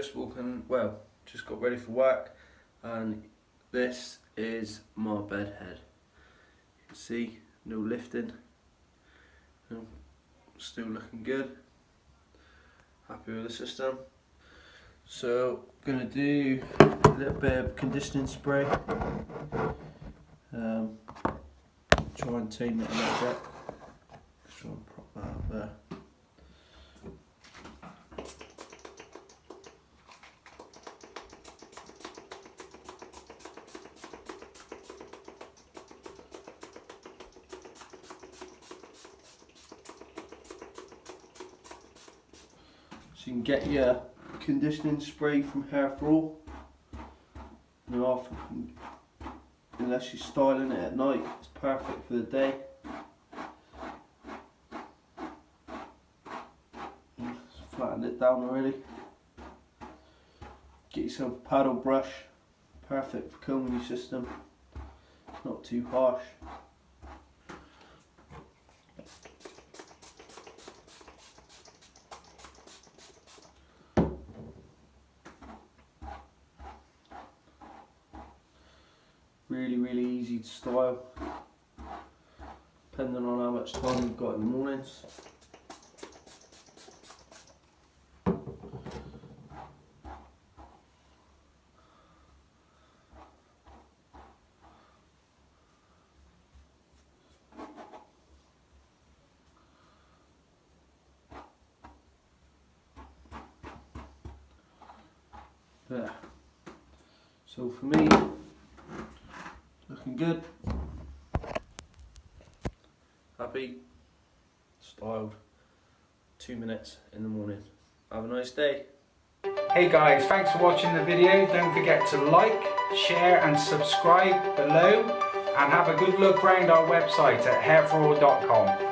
just just got ready for work, and this is my bed head. You can see no lifting, still looking good. Happy with the system. So I'm gonna do a little bit of conditioning spray. Try and tame it a little bit. Let's try and prop that up there. So you can get your conditioning spray from Hair For All. Unless you're styling it at night, it's perfect for the day. Just flatten it down already. Get yourself a paddle brush, perfect for combing your system. Not too harsh. Really easy to style, depending on how much time you've got in the mornings. There. So for me, looking good, happy, styled, 2 minutes in the morning. Have a nice day. Hey guys, thanks for watching the video. Don't forget to like, share and subscribe below, and have a good look around our website at hairforall.com.